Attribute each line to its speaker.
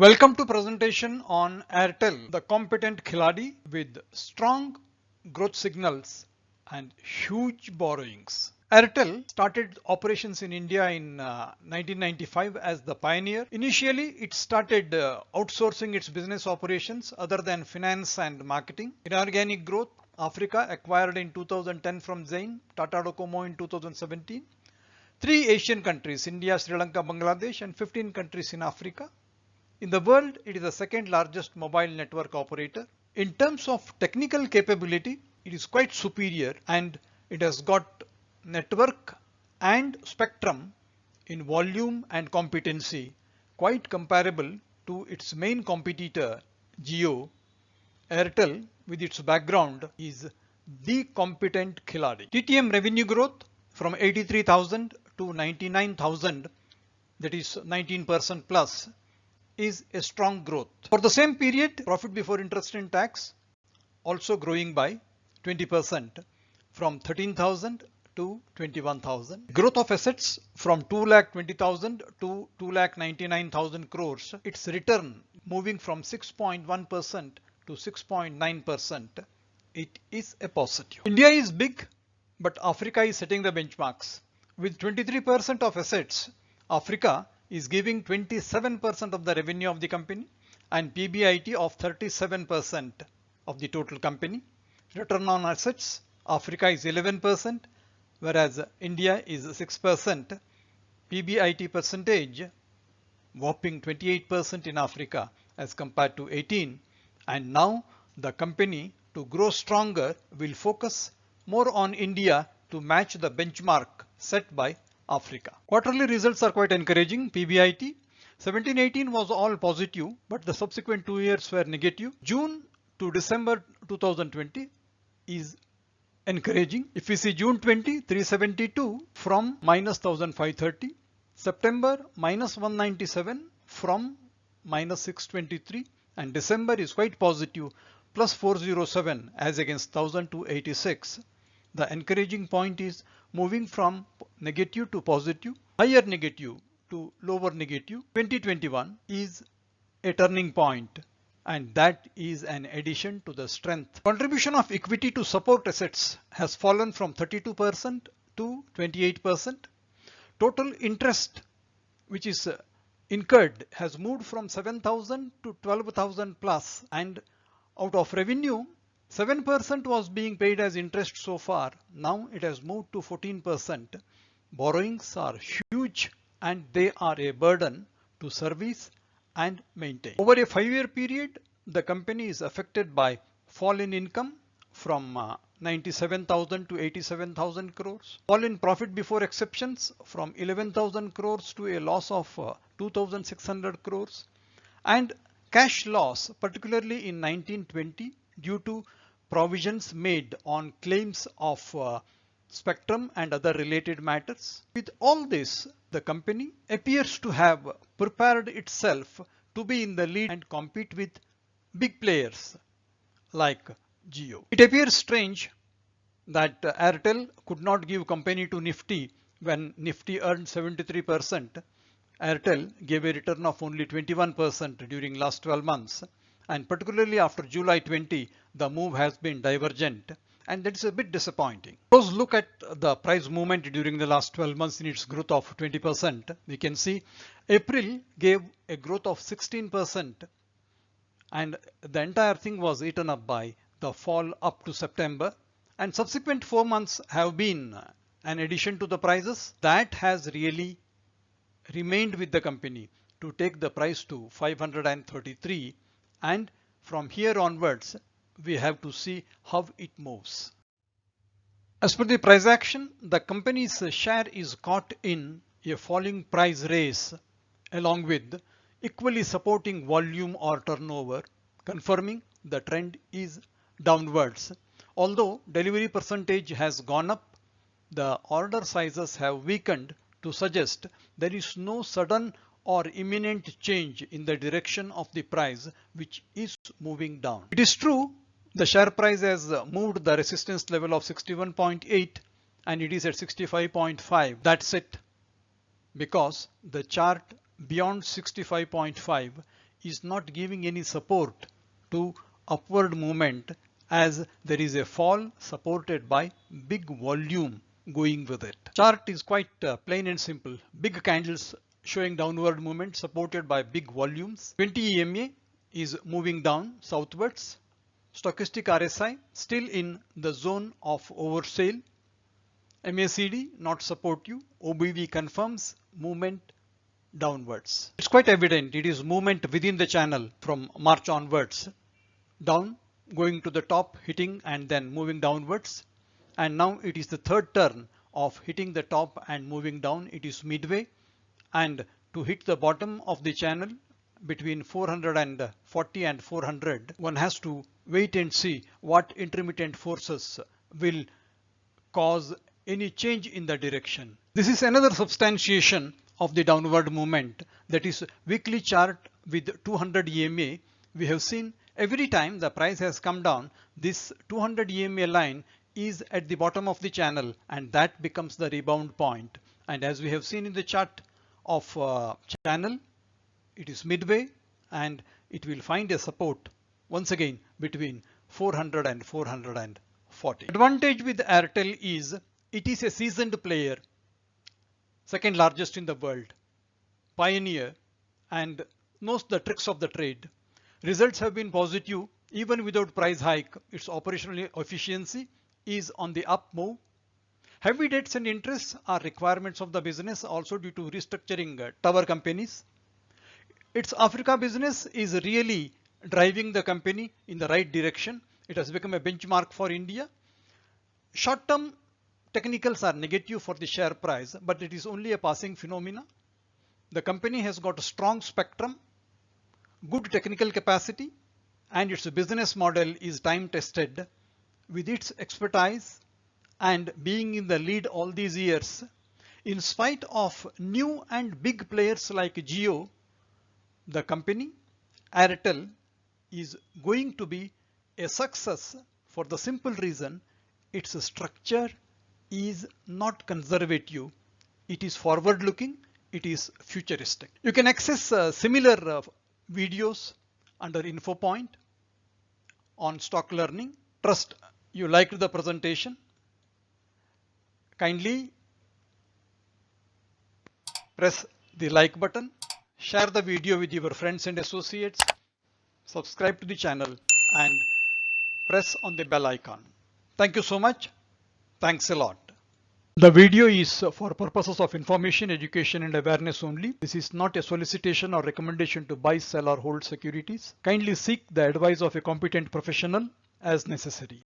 Speaker 1: Welcome to presentation on Airtel, the competent Khiladi with strong growth signals and huge borrowings. Airtel started operations in India in 1995 as the pioneer. Initially, it started outsourcing its business operations other than finance and marketing. Inorganic growth, Africa acquired in 2010 from Zain, Tata Docomo in 2017. 3 Asian countries, India, Sri Lanka, Bangladesh, and 15 countries in Africa. In the world, it is the second largest mobile network operator. In terms of technical capability, it is quite superior and it has got network and spectrum in volume and competency quite comparable to its main competitor Jio. Airtel, with its background, is the competent Khiladi. TTM revenue growth from 83,000 to 99,000, that is 19% plus, is a strong growth. For the same period, profit before interest and tax also growing by 20% from 13,000 to 21,000. Growth of assets from 2,20,000 to 2,99,000 crores. Its return moving from 6.1% to 6.9%. It is a positive. India is big, but Africa is setting the benchmarks. With 23% of assets, Africa is giving 27% of the revenue of the company and PBIT of 37% of the total company. Return on assets, Africa is 11%, whereas India is 6%. PBIT percentage, whopping 28% in Africa as compared to 18%. And now the company, to grow stronger, will focus more on India to match the benchmark set by Africa. Quarterly results are quite encouraging. PBIT 17-18 was all positive, but the subsequent 2 years were negative. June to December 2020 is encouraging. If we see June 20, 372 from minus 1,530. September minus 197 from minus 623, and December is quite positive, plus 407 as against 1,286. The encouraging point is moving from negative to positive, higher negative to lower negative. 2021 is a turning point, and that is an addition to the strength. Contribution of equity to support assets has fallen from 32% to 28%. Total interest which is incurred has moved from 7,000 to 12,000 plus, and out of revenue 7% was being paid as interest so far. Now it has moved to 14%. Borrowings are huge and they are a burden to service and maintain. Over a 5-year period, the company is affected by fall in income from 97,000 to 87,000 crores. Fall in profit before exceptions from 11,000 crores to a loss of 2,600 crores. And cash loss, particularly in 1920, due to provisions made on claims of spectrum and other related matters. With all this, the company appears to have prepared itself to be in the lead and compete with big players like Jio. It appears strange that Airtel could not give company to Nifty when Nifty earned 73%. Airtel gave a return of only 21% during last 12 months. And particularly after July 20, the move has been divergent, and that is a bit disappointing. Close look at the price movement during the last 12 months in its growth of 20%. We can see April gave a growth of 16%, and the entire thing was eaten up by the fall up to September. And subsequent 4 months have been an addition to the prices. That has really remained with the company to take the price to 533. And from here onwards, we have to see how it moves. As per the price action, the company's share is caught in a falling price race along with equally supporting volume or turnover, confirming the trend is downwards. Although delivery percentage has gone up, the order sizes have weakened to suggest there is no sudden or imminent change in the direction of the price, which is moving down. It is true the share price has moved the resistance level of 61.8 and it is at 65.5. That's it, because the chart beyond 65.5 is not giving any support to upward movement, as there is a fall supported by big volume going with it. Chart is quite plain and simple. Big candles showing downward movement supported by big volumes. 20 EMA is moving down southwards. Stochastic RSI still in the zone of oversale. MACD not supportive. OBV confirms movement downwards. It's quite evident it is movement within the channel from March onwards, down, going to the top, hitting and then moving downwards. And now it is the third turn of hitting the top and moving down. It is midway, and to hit the bottom of the channel between 440 and 400, one has to wait and see what intermittent forces will cause any change in the direction. This is another substantiation of the downward movement, that is weekly chart with 200 EMA. We have seen every time the price has come down, this 200 EMA line is at the bottom of the channel, and that becomes the rebound point. And as we have seen in the chart of channel, it is midway and it will find a support once again between 400 and 440. Advantage with Airtel is it is a seasoned player, second largest in the world, pioneer, and knows the tricks of the trade. Results have been positive even without price hike. Its operational efficiency is on the up move. Heavy debts and interests are requirements of the business, also due to restructuring tower companies. Its Africa business is really driving the company in the right direction. It has become a benchmark for India. Short-term technicals are negative for the share price, but it is only a passing phenomena. The company has got a strong spectrum, good technical capacity, and its business model is time tested. With its expertise and being in the lead all these years, in spite of new and big players like Jio, the company Airtel is going to be a success for the simple reason its structure is not conservative. It is forward looking, it is futuristic. You can access similar videos under Info Point on stock learning. Trust you liked the presentation. Kindly press the like button, share the video with your friends and associates, subscribe to the channel and press on the bell icon. Thank you so much. Thanks a lot. The video is for purposes of information, education and awareness only. This is not a solicitation or recommendation to buy, sell or hold securities. Kindly seek the advice of a competent professional as necessary.